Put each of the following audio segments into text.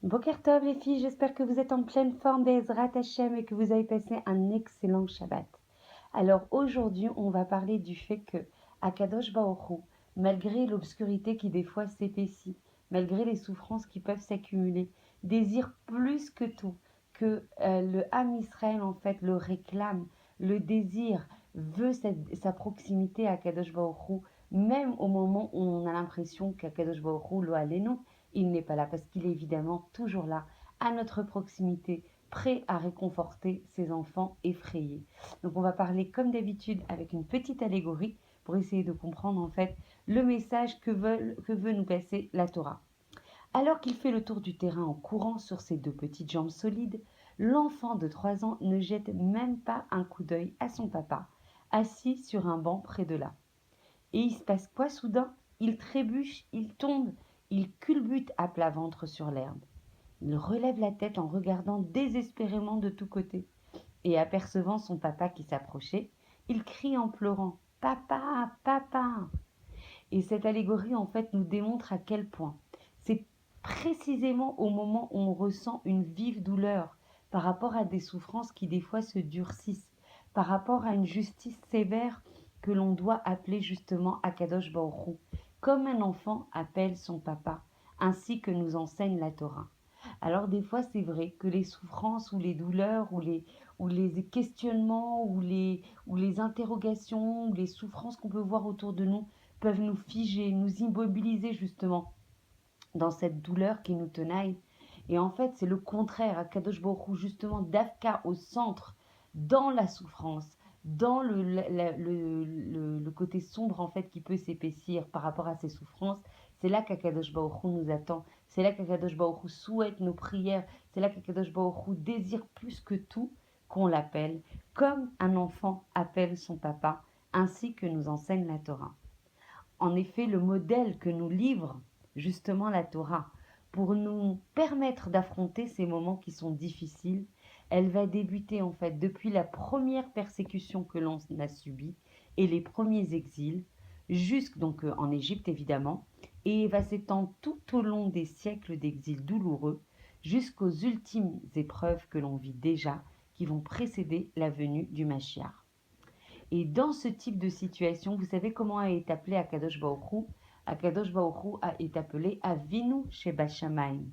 Boker Tov les filles, j'espère que vous êtes en pleine forme Bezrat Hashem et que vous avez passé un excellent Shabbat. Alors aujourd'hui, on va parler du fait que Akadosh Baruch Hu, malgré l'obscurité qui des fois s'épaissit, malgré les souffrances qui peuvent s'accumuler, désire plus que tout que le Ham Israël en fait le réclame, le désire, veut sa proximité à Akadosh Baruch Hu, même au moment où on a l'impression qu'Akadosh Baruch Hu, lo alenu, il n'est pas là parce qu'il est évidemment toujours là, à notre proximité, prêt à réconforter ses enfants effrayés. Donc on va parler comme d'habitude avec une petite allégorie pour essayer de comprendre en fait le message que veut nous passer la Torah. Alors qu'il fait le tour du terrain en courant sur ses deux petites jambes solides, l'enfant de 3 ans ne jette même pas un coup d'œil à son papa, assis sur un banc près de là. Et il se passe quoi soudain? Il trébuche, il tombe, il culbute à plat ventre sur l'herbe. Il relève la tête en regardant désespérément de tous côtés. Et apercevant son papa qui s'approchait, il crie en pleurant: Papa, papa! Et cette allégorie, en fait, nous démontre à quel point c'est précisément au moment où on ressent une vive douleur par rapport à des souffrances qui des fois se durcissent, par rapport à une justice sévère que l'on doit appeler justement Akadosh Baruch Hu, comme un enfant appelle son papa, ainsi que nous enseigne la Torah. Alors des fois, c'est vrai que les souffrances ou les douleurs ou les questionnements ou les interrogations ou les souffrances qu'on peut voir autour de nous peuvent nous figer, nous immobiliser justement dans cette douleur qui nous tenaille. Et en fait, c'est le contraire. Akadosh Baruch Hu, justement, d'Afka au centre, dans la souffrance, dans le côté sombre en fait qui peut s'épaissir par rapport à ces souffrances. C'est là qu'Akadosh Baruch Hu nous attend. C'est là qu'Akadosh Baruch Hu souhaite nos prières. C'est là qu'Akadosh Baruch Hu désire plus que tout qu'on l'appelle, comme un enfant appelle son papa, ainsi que nous enseigne la Torah. En effet, le modèle que nous livre justement la Torah pour nous permettre d'affronter ces moments qui sont difficiles, elle va débuter en fait depuis la première persécution que l'on a subie et les premiers exils, jusque donc en Égypte évidemment, et va s'étendre tout au long des siècles d'exil douloureux jusqu'aux ultimes épreuves que l'on vit déjà, qui vont précéder la venue du Mashiach. Et dans ce type de situation, vous savez comment est appelé Akadosh Baruch Hu? Akadosh Baruch Hu est appelé Avinu Sheba Shamayim.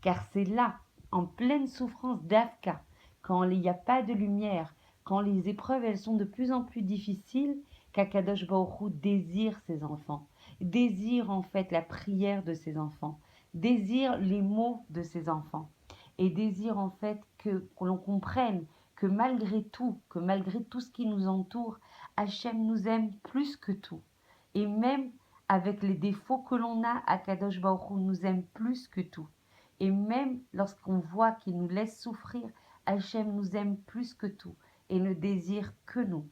Car c'est là, en pleine souffrance d'Afka, quand il n'y a pas de lumière, quand les épreuves elles sont de plus en plus difficiles, qu'Akadosh Baruch Hu désire ses enfants, désire en fait la prière de ses enfants, désire les mots de ses enfants, et désire en fait que l'on comprenne que malgré tout ce qui nous entoure, Hachem nous aime plus que tout. Et même avec les défauts que l'on a, Akadosh Baruch Hu nous aime plus que tout. Et même lorsqu'on voit qu'il nous laisse souffrir, Hachem nous aime plus que tout et ne désire que nous.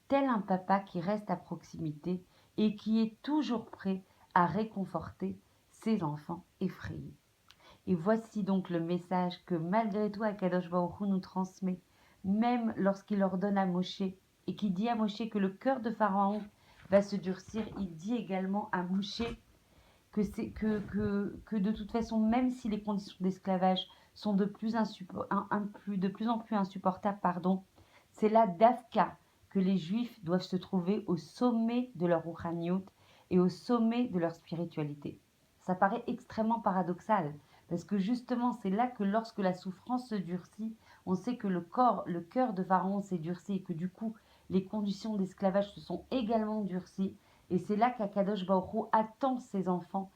Tel un papa qui reste à proximité et qui est toujours prêt à réconforter ses enfants effrayés. Et voici donc le message que malgré tout Akadosh Baruch Hu nous transmet, même lorsqu'il ordonne à Moshe et qui dit à Moshe que le cœur de Pharaon va se durcir, il dit également à Moshe que de toute façon, même si les conditions d'esclavage sont de plus en plus insupportables, c'est là d'Afka que les Juifs doivent se trouver au sommet de leur rouhaniout et au sommet de leur spiritualité. Ça paraît extrêmement paradoxal, parce que justement, c'est là que lorsque la souffrance se durcit, on sait que le cœur de Pharaon s'est durci et que du coup, les conditions d'esclavage se sont également durcies. Et c'est là qu'Akadosh Baruch Hu attend ses enfants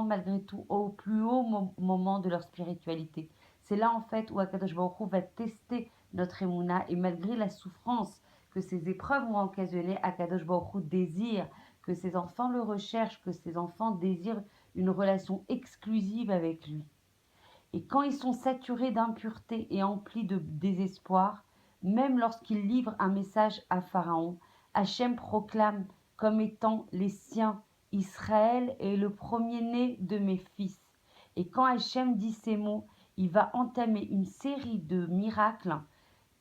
malgré tout au plus haut moment de leur spiritualité. C'est là en fait où Akadosh Baruch Hu va tester notre émouna et malgré la souffrance que ces épreuves vont occasionner, Akadosh Baruch Hu désire que ses enfants le recherchent, que ses enfants désirent une relation exclusive avec lui. Et quand ils sont saturés d'impureté et emplis de désespoir, même lorsqu'ils livrent un message à Pharaon, Hachem proclame comme étant les siens: Israël est le premier-né de mes fils. Et quand Hachem dit ces mots, il va entamer une série de miracles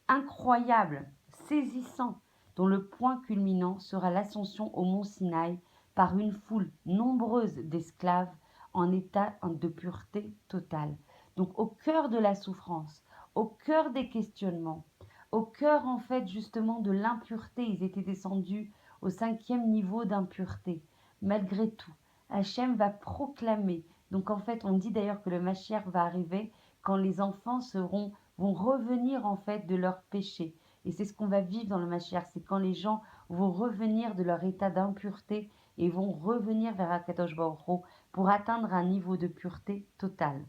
incroyables, saisissants, dont le point culminant sera l'ascension au mont Sinaï par une foule nombreuse d'esclaves en état de pureté totale. Donc au cœur de la souffrance, au cœur des questionnements, au cœur en fait justement de l'impureté, ils étaient descendus au 5e niveau d'impureté. Malgré tout, Hachem va proclamer. Donc en fait, on dit d'ailleurs que le Mashiach va arriver quand les enfants vont revenir en fait de leur péché. Et c'est ce qu'on va vivre dans le Mashiach, c'est quand les gens vont revenir de leur état d'impureté et vont revenir vers Akadosh Baruch Hu pour atteindre un niveau de pureté totale.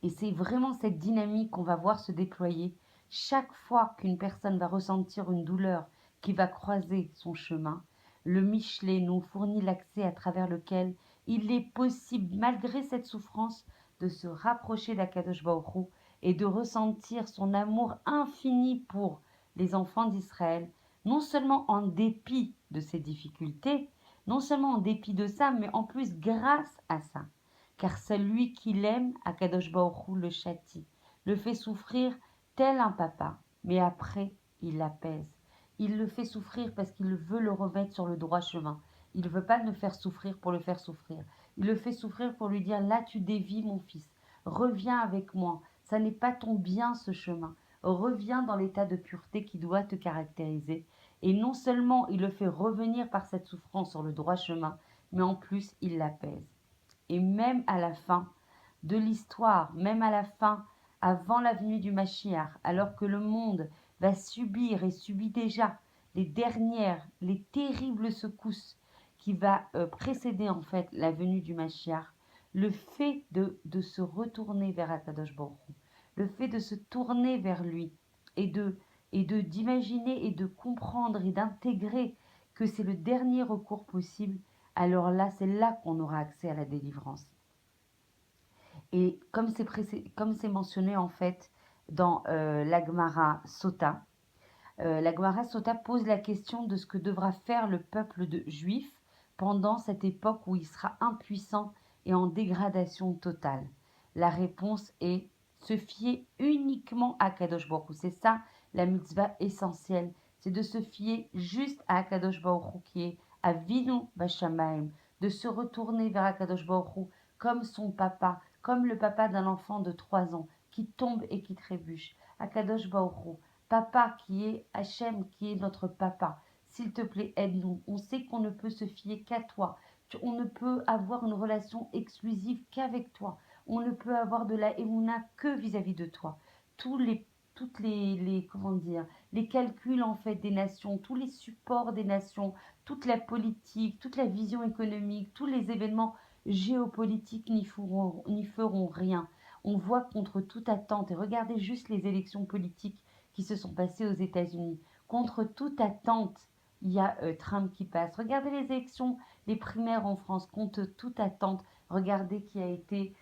Et c'est vraiment cette dynamique qu'on va voir se déployer chaque fois qu'une personne va ressentir une douleur qui va croiser son chemin. Le Michelet nous fournit l'accès à travers lequel il est possible, malgré cette souffrance, de se rapprocher d'Akadosh Baruch Hu et de ressentir son amour infini pour les enfants d'Israël, non seulement en dépit de ses difficultés, non seulement en dépit de ça, mais en plus grâce à ça. Car celui qui l'aime, Akadosh Baruch Hu le châtie, le fait souffrir tel un papa, mais après il l'apaise. Il le fait souffrir parce qu'il veut le remettre sur le droit chemin. Il ne veut pas le faire souffrir pour le faire souffrir. Il le fait souffrir pour lui dire, là tu dévies mon fils, reviens avec moi, ça n'est pas ton bien ce chemin. Reviens dans l'état de pureté qui doit te caractériser. Et non seulement il le fait revenir par cette souffrance sur le droit chemin, mais en plus il l'apaise. Et même à la fin de l'histoire, même à la fin, avant la venue du Mashiach, alors que le monde va subir et subit déjà les terribles secousses qui va précéder en fait la venue du Mashiach, le fait de se retourner vers Akadosh Baruch Hu, le fait de se tourner vers lui et d'imaginer et de comprendre et d'intégrer que c'est le dernier recours possible, alors là, c'est là qu'on aura accès à la délivrance. Et comme c'est mentionné en fait dans la Gemara Sota, la Gemara Sota pose la question de ce que devra faire le peuple juif pendant cette époque où il sera impuissant et en dégradation totale. La réponse est se fier uniquement à Kadosh Baruch Hu. C'est ça la mitzvah essentielle, c'est de se fier juste à Kadosh Baruch Hu qui est Avinu Bashamayim, de se retourner vers Akadosh Baruch Hu comme son papa, comme le papa d'un enfant de 3 ans qui tombe et qui trébuche. Akadosh Baruch Hu, papa qui est Hachem, qui est notre papa, s'il te plaît, aide-nous. On sait qu'on ne peut se fier qu'à toi. On ne peut avoir une relation exclusive qu'avec toi. On ne peut avoir de la émouna que vis-à-vis de toi. Toutes comment dire, les calculs en fait des nations, tous les supports des nations, toute la politique, toute la vision économique, tous les événements géopolitiques n'y feront rien. On voit contre toute attente, et regardez juste les élections politiques qui se sont passées aux États-Unis. Contre toute attente, il y a Trump qui passe. Regardez les élections, les primaires en France, contre toute attente. Regardez qui a été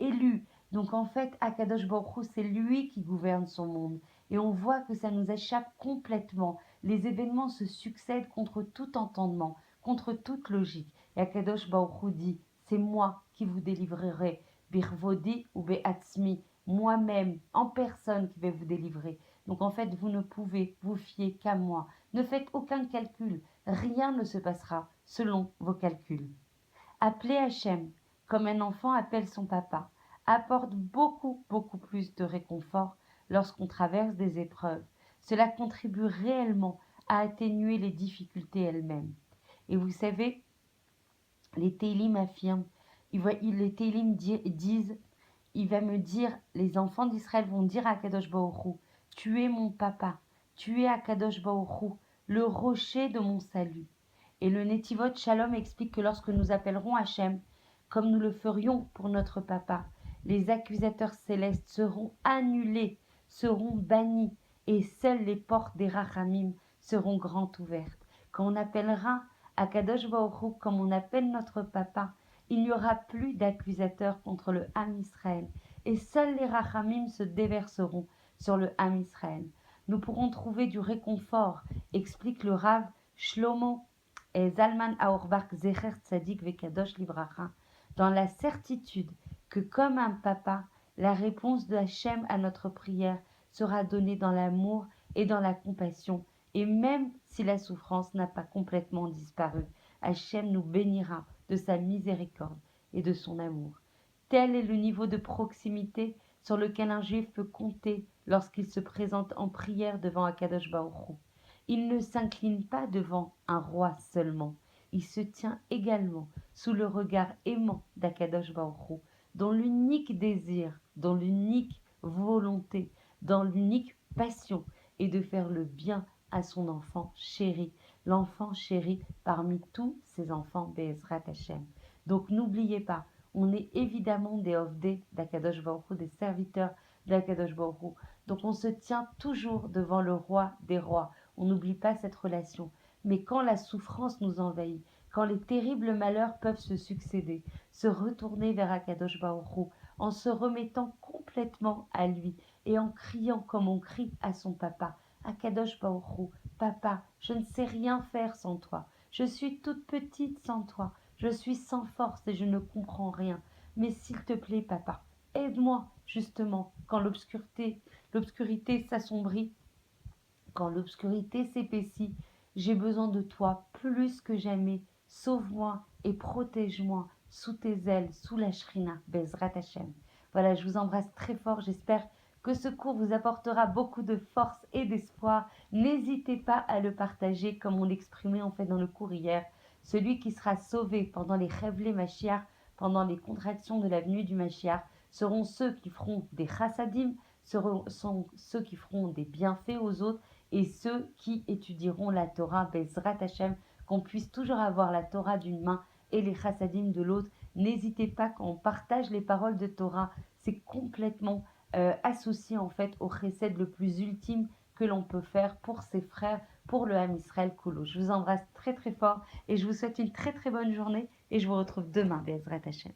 élu. Donc en fait, Akadosh Baruch Hu, c'est lui qui gouverne son monde. Et on voit que ça nous échappe complètement. Les événements se succèdent contre tout entendement, contre toute logique. Et Akadosh Baruch Hu dit, c'est moi qui vous délivrerai. Birvodi ou Be'atzmi, moi-même, en personne qui vais vous délivrer. Donc en fait, vous ne pouvez vous fier qu'à moi. Ne faites aucun calcul. Rien ne se passera selon vos calculs. Appeler Hachem, comme un enfant appelle son papa, apporte beaucoup, beaucoup plus de réconfort lorsqu'on traverse des épreuves. Cela contribue réellement à atténuer les difficultés elles-mêmes. Et vous savez, les Télim affirment, les Télim disent, il va me dire, les enfants d'Israël vont dire à Kadosh Baruch Hu, tu es mon papa, tu es à Kadosh Baruch Hu, le rocher de mon salut. Et le Netivot Shalom explique que lorsque nous appellerons Hachem, comme nous le ferions pour notre papa, les accusateurs célestes seront annulés, seront bannis, et seules les portes des Rachamim seront grand ouvertes. Quand on appellera Akadosh Baruch Hu comme on appelle notre papa, il n'y aura plus d'accusateurs contre le Ham Israël, et seuls les Rachamim se déverseront sur le Ham Israël. Nous pourrons trouver du réconfort, explique le Rav Shlomo Zalman Auerbach Zecher Tzadik Vekadosh Livracha, dans la certitude que comme un papa, la réponse de Hachem à notre prière sera donnée dans l'amour et dans la compassion, et même si la souffrance n'a pas complètement disparu, Hachem nous bénira de sa miséricorde et de son amour. Tel est le niveau de proximité sur lequel un juif peut compter lorsqu'il se présente en prière devant Akadosh Baruch Hu. Il ne s'incline pas devant un roi seulement, il se tient également sous le regard aimant d'Akadosh Baruch Hu, dont l'unique désir, dont l'unique volonté, dont l'unique passion est de faire le bien à son enfant chéri, l'enfant chéri parmi tous ses enfants Be'ezrat Hashem. Donc n'oubliez pas, on est évidemment des Ovdé d'Akadosh Baruch Hu, des serviteurs d'Akadosh Baruch Hu. Donc on se tient toujours devant le roi des rois. On n'oublie pas cette relation. Mais quand la souffrance nous envahit, quand les terribles malheurs peuvent se succéder, se retourner vers Akadosh Baruch Hu, en se remettant complètement à lui et en criant comme on crie à son papa, Akadosh Baruch Hu, papa, je ne sais rien faire sans toi. Je suis toute petite sans toi. Je suis sans force et je ne comprends rien. Mais s'il te plaît, papa, aide-moi justement quand l'obscurité s'assombrit, quand l'obscurité s'épaissit. J'ai besoin de toi plus que jamais. Sauve-moi et protège-moi sous tes ailes, sous la Shrina, Bezrat Hashem. Voilà, je vous embrasse très fort. J'espère que ce cours vous apportera beaucoup de force et d'espoir. N'hésitez pas à le partager comme on l'exprimait en fait dans le cours hier. Celui qui sera sauvé pendant les Chevlei Mashiach, pendant les contractions de la venue du Mashiach, seront ceux qui feront des chassadim, sont ceux qui feront des bienfaits aux autres et ceux qui étudieront la Torah, Bezrat Hashem, qu'on puisse toujours avoir la Torah d'une main et les chassadim de l'autre. N'hésitez pas, quand on partage les paroles de Torah, c'est complètement associé en fait au chesed le plus ultime que l'on peut faire pour ses frères, pour le Ham Israël Koulo. Je vous embrasse très très fort et je vous souhaite une très très bonne journée et je vous retrouve demain, Bezrat Hashem.